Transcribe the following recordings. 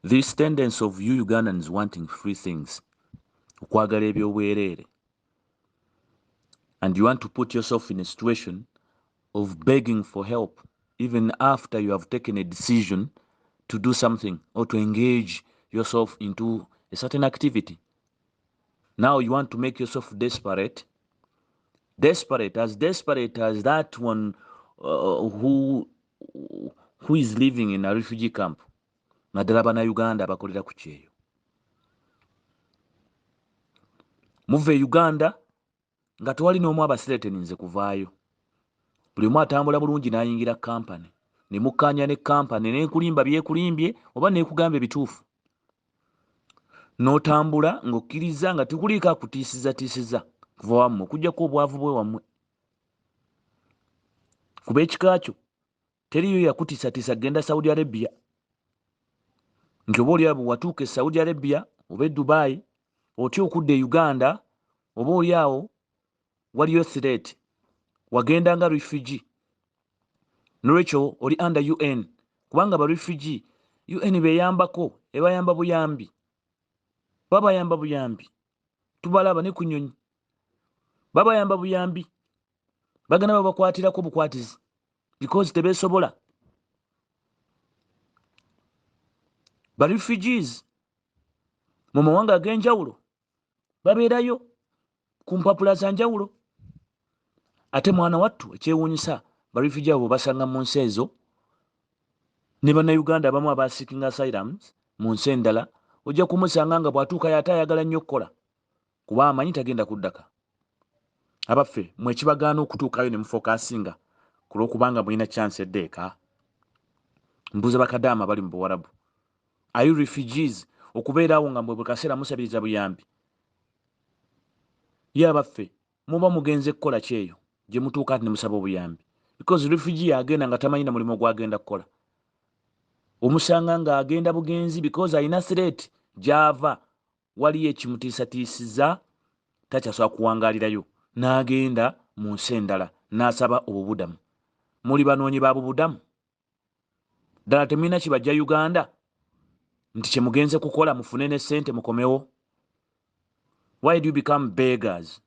This tendency of you Ugandans wanting free things, okwagala ebyobwerere, and you want to put yourself in a situation of begging for help even after you have taken a decision to do something or to engage yourself into a certain activity. Now you want to make yourself desperate as that one who is living in a refugee camp. Naddala bannayuganda abakolera ku kyeyo. Muve Uganda nga tewali n'omu abasireteninze kuvaayo. Buli omu atambula bulungi n'ayingira kampani. Ne mukkaanya ne kampani n'ekulimba byekulimbye oba n'ekugamba ebituufu. N'otambula ng'okkiriza nga tekuliiko akutiisiza kuva wammwe okuggyako obwavu bwe wammwe. Kuba ekika kyo teriyo yakutiisatiisa genda Saudi Arabia. Nti oba oli abo watuuka e Saudi Arabia oba e Dubai otya okudda e Uganda oba oli awo waliyo threat wagenda nga refugee. Nolwekyo oli under UN kubanga ba refugee UN beyambako ebayamba buyambi. Babayamba buyambi. Tubalaba ne ku nnyonyi. Babayamba buyambi. Bagana babakwatirako bukwatizi because tebesobola. Ba refugees mu mawanga ag'enjawulo babeerayo ku mpapula za njawulo. Ate mwana wattu ekyewuunyisa ba refugee abo basanga mu nsi ezo ne bannayuganda abamu abaseeking asylums mu nsi endala ojja kumusanga nga bw'atuuka y'ate ayagala nnyo okukola kuba amanyi tagenda kuddaka. Abaffe mwe kibagaana okutuukayo ne mufokasinga ku lw'okubanga mulina chance eddeeka. Mbuuza bakadaama bali mu Buwarabu. Are you refugees okubeera awo nga bwe kaseera musabiriza buyambi? Ye abaffe muba mugenze kukola kyeyo gye mutuuka ati ne musaba obuyambi because refugee agenda nga tamanyi na mulimu gwagenda kukola. Omusanga nga agenda bugenzi because alina threat gy'ava waliyo ekimutiisatiisiza takyasobola kuwangaalirayo n'agenda mu nsi endala n'asaba obubudamu. Muli banoonyi ba bubudamu? Ddala temulina kibajja Uganda nti kye mugenze kukola mufune ne ssente mukomewo? Why do you become beggars?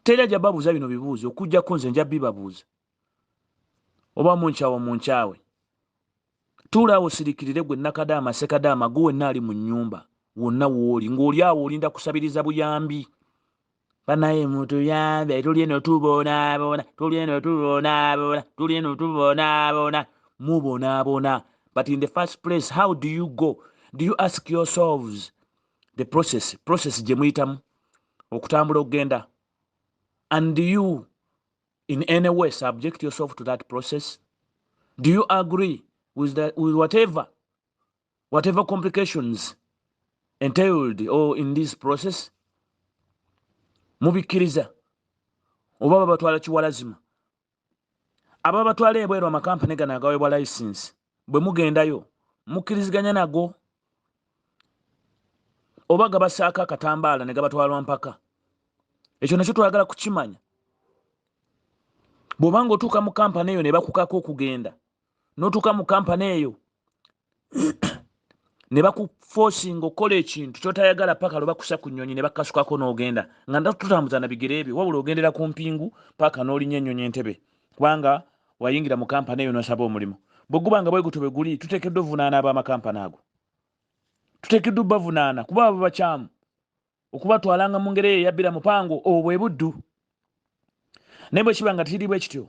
Teri ajja babuuza bino bibuuzo okuggyako nze nja bibabuuza. Oba munkyawe. Tuulaawo sirikirire gwe Nakadaama Sekadaama gwe wenna ali mu nnyumba wonna w'oli ng'oli awo olinda kusabiriza buyambi. Banaye mutuyambe tulye no tubonaabona. Mubonaabona. But in the first place, how do you go? Do you ask yourselves the process gye muyitamu okutambula okugenda? And do you in any way subject yourself to that process? Do you agree with whatever complications entailed or in this process? Mubikkiriza oba babatwala kiwalazima? Aba batwala ebweru amakampani gano agaweebwa license bwe mugendayo mukkiriziganya nago oba gabasaako akatambaala ne gabatwalwa mpaka? Ekyo nakyo twagala kukimanya. Bw'obanga otuuka mu kampani eyo ne bakukako okugenda n'otuuka mu kampani eyo ne bakuforcinga okukola ekintu ky'otayagala paka lwe bakusa ku nnyonyi ne bakasukako n'ogenda nga tutambuza na bigere ebyo wabula ogendera ku mpingu paka n'olinnya ennyonyi entebe kubanga wayingira mu kampani eyo n'osaba omulimu. Bwe gubanga bwe gutyo bwe guli tuteekeddwa ovunaana ab'amakampani ago. Tuteekeddwa bavunaana kuba abo bakyamu okubatwalanga mu ngeri eyabbira mupango obwe buddu. Naye bwe kiba nga tiri bwe kityo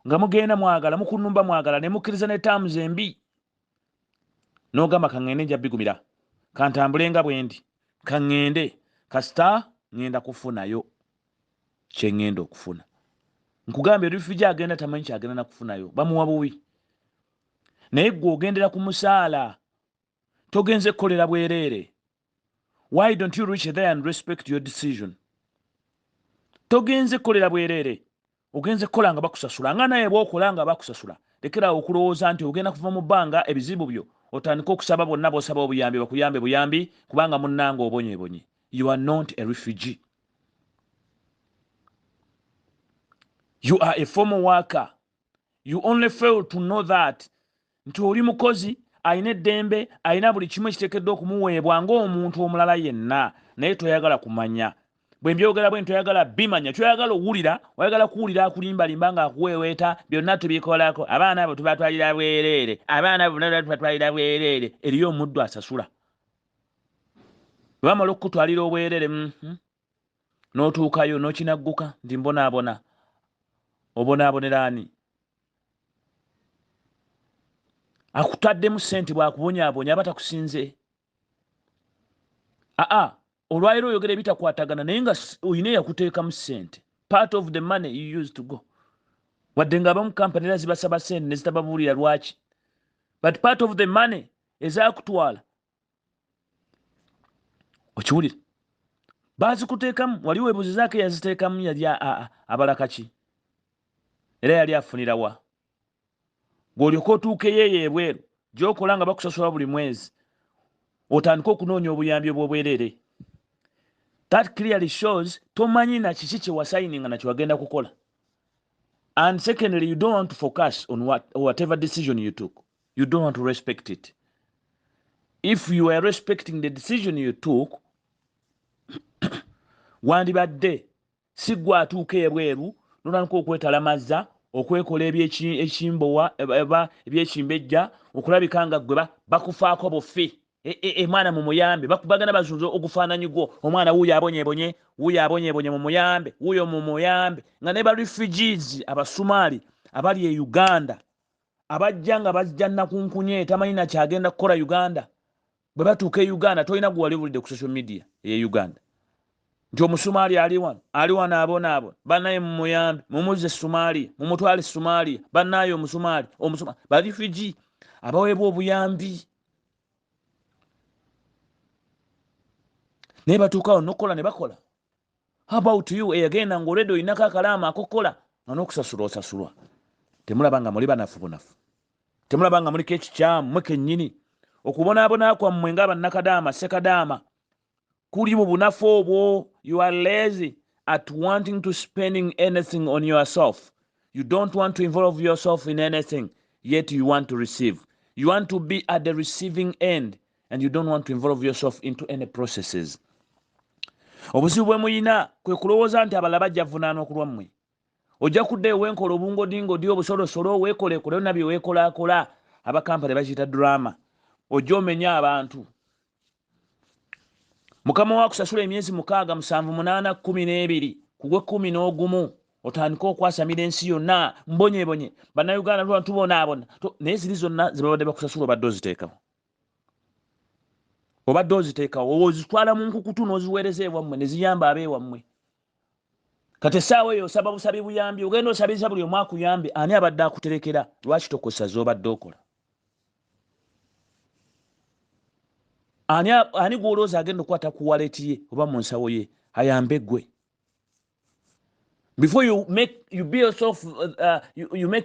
nga mugenda mwagala mukunumba mwagala ne mukkiriza ne terms embi n'ogamba kaŋŋende nja bigumira kantambule nga bwe ndi kaŋŋende kasita ŋŋenda kufunayo kye ŋŋenda okufuna. Nkugambye refugee agenda tamanyi kyagenda na kufunayo bamuwa buwi. Naye gwe ogendera ku musaala togenze kukolera bwereere. Why don't you reach there and respect your decision? Togenze kukolera bwereere. Ogenze kukola nga bakusasula nga naye bw'okola nga bakusasula. Lekera okulowooza nti ogenda kuva mu bbanga ebizibu byo otandika okusaba bonna b'osaba obuyambi bakuyambe buyambi kubanga munnanga obonyeebonye. You are not a refugee. You are a former worker. You only fail to know that nti oli mukozi ayina eddembe ayina buli kimu ekiteekeddwa okumuweebwa ng'omuntu omulala yenna naye toyagala kumanya bwe mbyogera bwe ntoyagala bimanya kyoyagala owulira oyagala kuwulira akulimbalimba ng'akuweeweeta byonna tubikolako abaana abo tubatwalira bwereere abaana abo tubatwalira bwereere eriyo omuddu asasula bwe bamala okukutwalira obwereere n'otuukayo n'okinagguka nti mbonaabona obonaabonera ani akutaddemu ssente bw'akubonyaabonya aba takusinze olwaliro oyogera ebitakwatagana naye nga oyina eyakuteekamu ssente part of the money you used to go wadde ng'abamu kampani era zibasaba ssente ne zitababuulira lwaki but part of the money ezaakutwala okiwulira baazikuteekamu wali weebuuzizaako eyaziteekamu yali abalakaki era yali afunira wa ng'olyoka otuukeyo eyo ebweru gy'okola nga bakusasula buli mwezi otandika okunoonya obuyambi obw'obwereere that clearly shows tomanyi na kiki kye wasayininga na kye wagenda kukola and secondly you don't want to focus on whatever decision you took you don't want to respect it if you are respecting the decision you took wandibadde si gwe atuuka ebweru notandika okwetalamaza okwekola ebyekimbowa ebyekimbejja okulabika nga gwe bakufaako bufi mwana mumuyambe bagana bazunza ogufaananyi gwo omwana wuuyo abonyeebonye mumuyambe wuuyo mumuyambe nga ne barefugees abasumaali abali e Uganda abajja nga bajja nakunkunye tamanyi nakyagenda kukola Uganda bwe batuuka e Uganda tolina gwe wali bulidde ku social media e Uganda nti omusumaali ali wano abonaabona bannaye mumuyambe mumuzze Somalia mumutwale Somalia bannaye omusumaali barefugee abaweebwa obuyambi naye batuukawo nokukola ne bakola how about you eyagenda ng'olwedde olinako akalaama akokola nga n'okusasulwa osasulwa temulaba nga muli banafu bunafu temulaba nga muliko ekikyamu mwe kennyini okubonaabona kwammwe ng'abannakadaama sekadaama kuli mu bunafu obwo you are lazy at wanting to spending anything on yourself you don't want to involve yourself in anything yet you want to receive you want to be at the receiving end and you don't want to involve yourself into any processes obuzibu bwe muyina kwe kulowooza nti abalala bajja vunaana okulwammwe ojja kuddeyo wenkola obungodingodi obusolosolo weekolekole onna bye weekolaakola abakampani bakiyita drama ojja omenya abantu mukama waakusasula emyezi 6 7 8 12 kugwe 11 otandika okwasamira ensi yonna mbonyeebonye bannayuganda tubonaabona naye ziri zonna zibabadde bakusasula obadde oziteekawo obadde oziteekawo ozitwala mu nkukutu n'oziweereza ewammwe ne ziyamba abeewammwe kati essaawa eyo osaba busabi buyambi ogenda osabiriza buli omu akuyambe ani abadde akuterekera lwaki tokosa z'obadde okola ani gw'olowooza agenda okukwata ku waleti ye oba mu nsawo ye ayambe ggwe before you make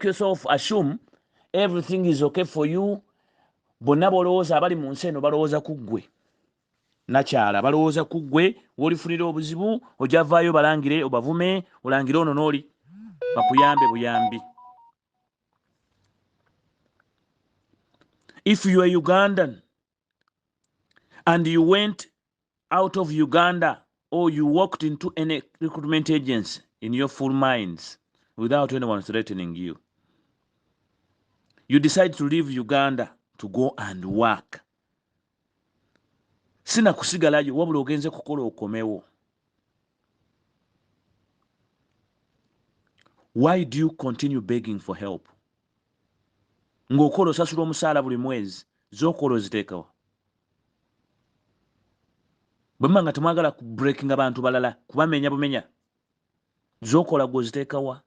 yourself assume everything is okay for you bonna bolowooza abali mu nsi eno balowooza ku ggwe nakyala balowooza ku ggwe w'olifunira obuzibu ojja vaayo balangire obavume olangire ono n'oli bakuyambe buyambi if you are Ugandan and you went out of Uganda or you walked into any recruitment agency in your full minds without anyone threatening you, you decide to leave Uganda to go and work. Sina kusigalayo wabula ogenze kukola okomewo. Why do you continue begging for help? Ng'okola osasula omusaala buli mwezi z'okola oziteekawa. Bwemba nga temwagala ku breaking abantu balala kubamenya bumenya z'okola gw'oziteekawa.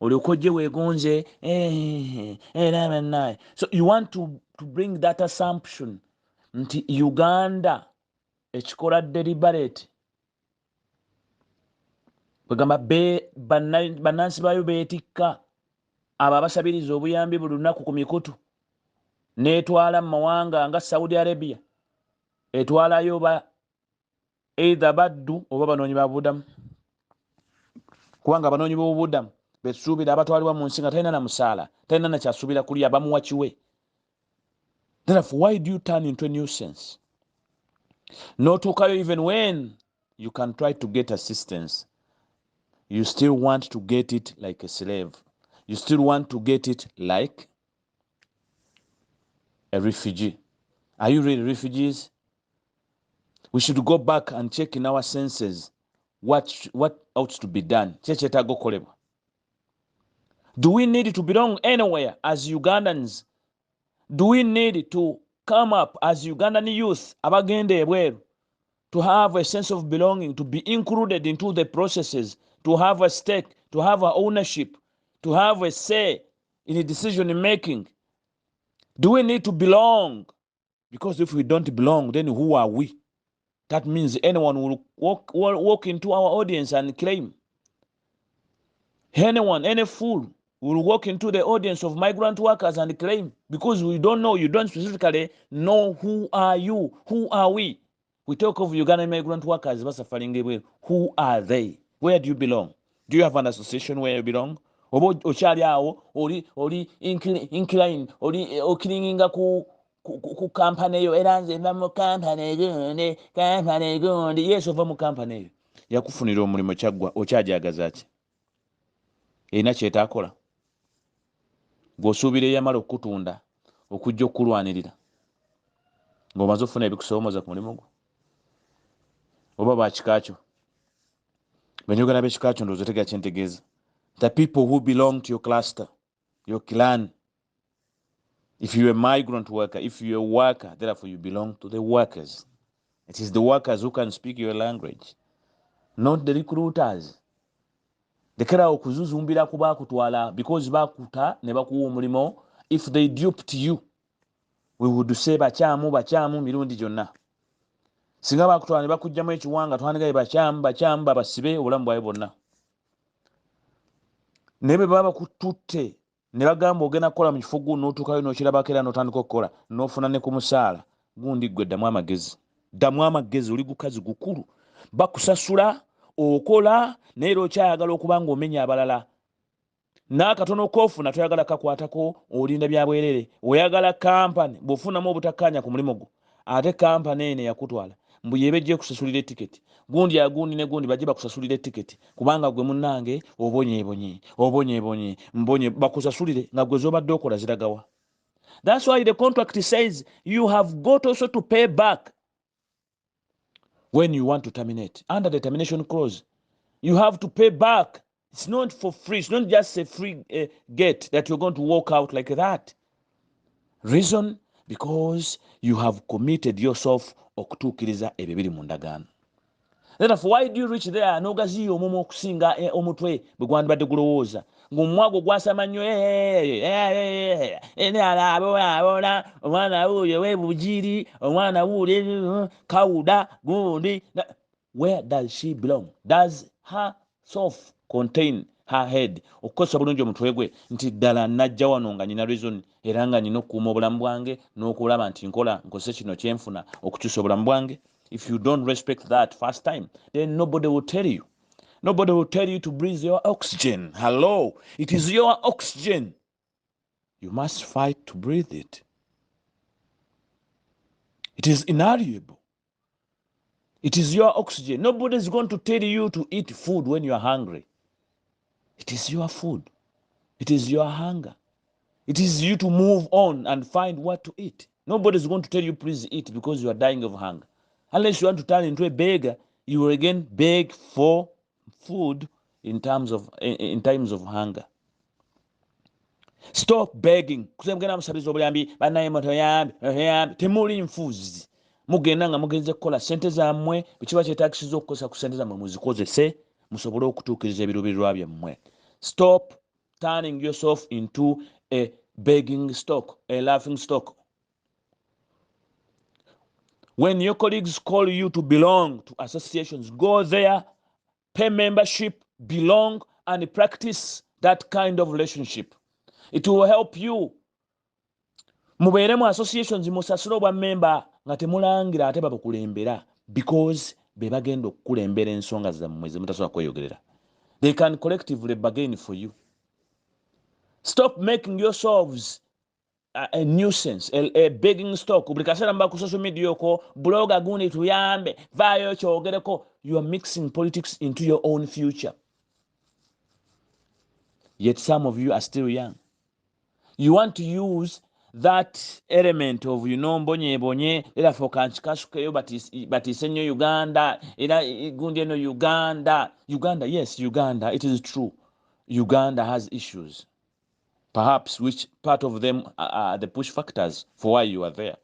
Olyoka ojje weegonze naye. So you want to bring that assumption nti Uganda ekikola deliberate bagamba bannansi baayo beetikka abo abasabiriza obuyambi buli lunaku ku mikutu n'etwala mu mawanga nga Saudi Arabia etwalayo either baddu oba banoonyi b'obubudamu kubanga abanoonyi b'obubudamu besuubira abatwalibwa mu nsi nga talina na musaala talina na kyasuubira kulya bamuwa kiwe Therefore, why do you turn into a nuisance? Not to even when you can try to get assistance, you still want to get it like a slave. You still want to get it like a refugee. Are you really refugees? We should go back and check in our senses what ought to be done. Do we need to belong anywhere as Ugandans? Do we need to come up as Ugandan youth, abagende ebweru, to have a sense of belonging, to be included into the processes, to have a stake, to have a ownership, to have a say in the decision making? Do we need to belong? Because if we don't belong, then who are we? That means anyone will walk into our audience and claim. Anyone, any fool will walk into the audience of migrant workers and claim, because we don't know, you don't specifically know who are you, who are we. We talk of Ugandan migrant workers, who are they? Where do you belong? Do you have an association where you belong? Ori incline, ori okiringa ku company yo era nze mba mu company gundi yes ova mu company yo yakufunira omulimu kyaggwa okyajagaza ki erina kyetaakola gwosuubira eyamala okutunda okujja okulwanirira ng'omaze ofuna ebikusoomooza ku mulimu gwo oba bakikakyo banyogera b'ekikakyo ndowooza tegera kyentegeeza. The people who belong to your cluster, your clan. If you're a migrant worker, if you're a worker, therefore you belong to the workers. It is the workers who can speak your language, not the recruiters. Lekera okuzuzumbira ku baakutwala because baakuta ne bakuwa omulimo. If they duped you, we would say bakyamu mirundi gyonna. Singa baakutwala ne bakugjamu ekiwanga twandigaye bakyamu babasibe obulamu bwawe bwonna. Ne bwe baba bakututte ne bagamba ogenda kukola mu kifo guno n'otuukayo n'okirabako era n'otandika okukola n'ofuna ne ku musaala gundi ggwe ddamu amagezi oli gukazi gukulu bakusasula okola naye era okyayagala okuba ng'omenya abalala n'akatono koofuna toyagala kakwatako olinda bya bwerere oyagala kampani bw'ofunamu obutakkaanya ku mulimu gwo ate kampani eno yakutwala mbu yebejje kusasulira etiketi gundi ne gundi bajje bakusasulira etiketi kubanga gwe munnange obonye mbonye bakusasulire nga gwe z'obadde okola ziragawa. That's why the contract says you have got also to pay back when you want to terminate. Under the termination clause, you have to pay back. It's not for free. It's not just a free get that you're going to walk out like that. Reason? Because you have committed yourself okutuukiriza ebyo biri mu ndagaano. Therefore, why do you reach there n'ogaziya omumu okusinga omutwe bwe gwandibadde gulowooza ng'omwago gwasama nnyo abona omwana wuuyo w'ebugiri omwana wuule kawuda gundi. Where does she belong? Does her self contain her head? Okukozesa bulungi omutwe gwe nti ddala najja wano nga nina reason era nga nina okukuuma obulamu bwange n'okulaba nti nkozese kino kyenfuna okukyusa obulamu bwange. If you don't respect that first time, then nobody will tell you. Nobody will tell you to breathe your oxygen. Hello, it is your oxygen. You must fight to breathe it. It is inalienable. It is your oxygen. Nobody is going to tell you to eat food when you are hungry. It is your food. It is your hunger. It is you to move on and find what to eat. Nobody is going to tell you please eat because you are dying of hunger. Unless you want to turn into a beggar, you will again beg for food in times of hunger. Stop begging. Temuli nfuzi. Mugenda nga mugenze kukola sente zammwe ekiba kyetaagisiza okukozesa ku sente zammwe muzikozese musobole okutuukiriza ebiruubirirwa byammwe. Stop turning yourself into a begging stock, a laughing stock. When your colleagues call you to belong to associations, go there, pay membership, belong, and practice that kind of relationship. It will help you. Mubeeremu associations musasule obwa member nga temulangira ate babukulembera because be bagenda okukulembera ensonga zammwe ze mutasobola kweyogerera. They can collectively bargain for you. Stop making yourselves a nuisance, a begging stock. Buli kaseera mba ku social media ko blogger gundi tuyambe vaayo kyogereko. You are mixing politics into your own future. Yet some of you are still young. You want to use that element of, mbonye era fokanchikasukeyo but isenyo Uganda era gundi eno Uganda, yes, Uganda, it is true. Uganda has issues. Perhaps which part of them are the push factors for why you are there.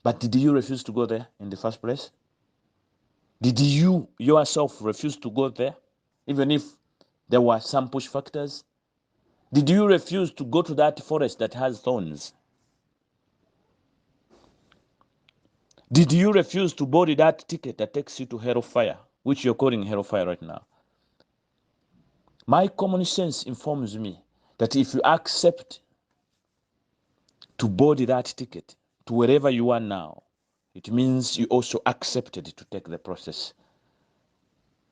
But did you refuse to go there in the first place? Did you yourself refuse to go there, even if there were some push factors? Did you refuse to go to that forest that has thorns? Did you refuse to board that ticket that takes you to hellfire, which you're calling hellfire right now? My common sense informs me that if you accept to board that ticket to wherever you are now, it means you also accepted to take the process.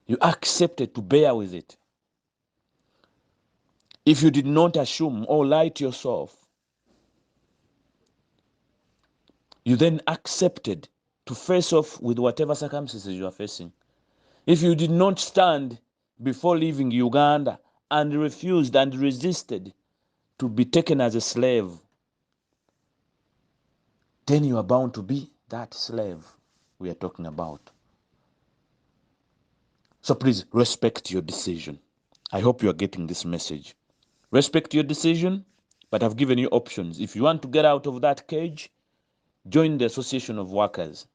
You accepted to bear with it. If you did not assume or lie to yourself, you then accepted to face off with whatever circumstances you are facing. If you did not stand before leaving Uganda and refused and resisted to be taken as a slave, then you are bound to be that slave we are talking about. So please respect your decision. I hope you are getting this message. Respect your decision, but I've given you options. If you want to get out of that cage, join the Association of Workers.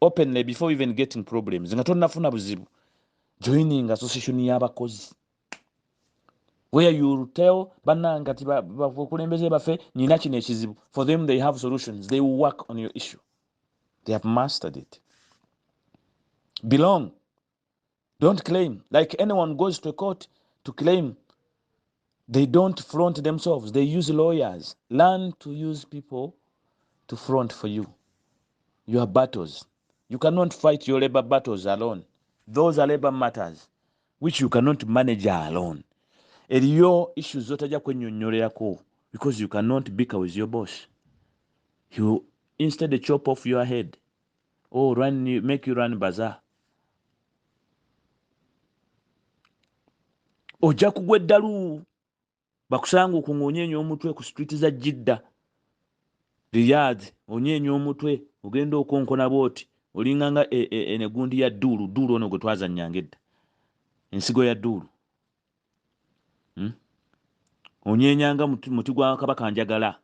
Openly, before even getting problems. Joining Association y'abakozi. Where you tell bannanga ti bakulembeze bafe nina kino ekizibu. For them, they have solutions. They will work on your issue. They have mastered it. Belong. Don't claim. Like anyone goes to court to claim, they don't front themselves. They use lawyers. Learn to use people to front for you. Your battles. You cannot fight your labor battles alone. Those are labor matters which you cannot manage alone. Eriyo issues zotajja kwennyonnyolerako because you cannot bicker with your boss. You instead chop off your head or make you run bazaar. Ojja kugwa eddalu bakusanga okungonyeenya omutwe ku street za Jidda, Riyadh, onyeenya omutwe ogenda okonkona bwoti olinganga enegundi ya Dduulu ono gwe twazannyanga edda, ensigo ya Dduulu. Onyeenyanga muti gwa Kabaka Njagala.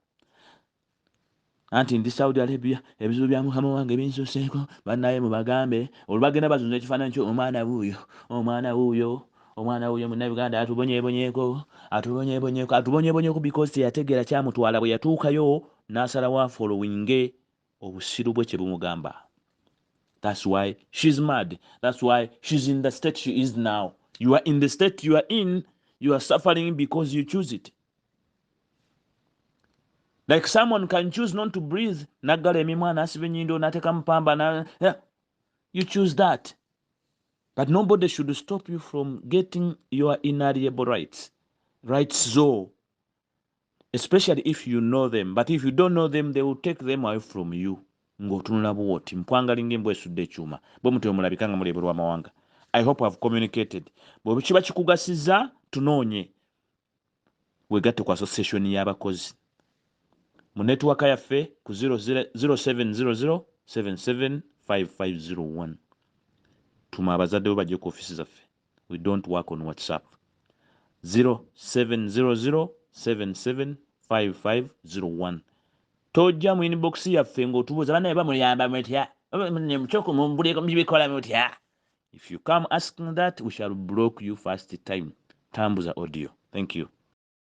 Anti ndi Saudi Arabia ebizibu bya Mukama wange binsuseeko bannaye mubagambe olubagenda bazunza ekifaananyi kyo omwana wuuyo munnayuganda atubonyeebonyeeko because teyategeera kyamutwala bwe yatuukayo n'asalawo afollowinge obusiru bwe kye bumugamba. That's why she's mad. That's why she's in the state she is now. You are in the state you are in. You are suffering because you choose it. Like someone can choose not to breathe. You choose that. But nobody should stop you from getting your inalienable rights. Rights so. Especially if you know them. But if you don't know them, they will take them away from you. I hope I've communicated. Wegatte ku association y'abakozi mu network yaffe ku 0700775501. Tuma abazadde bo bajje ku office zaffe. We don't work on WhatsApp. 0700775501. Tojja mu inbox yaffe ng'otubuuza bannaye bamuyamba mutya mukyoko mumbuliko mubikola mutya. If you come asking that, we shall block you first time. Tambuza audio. Thank you.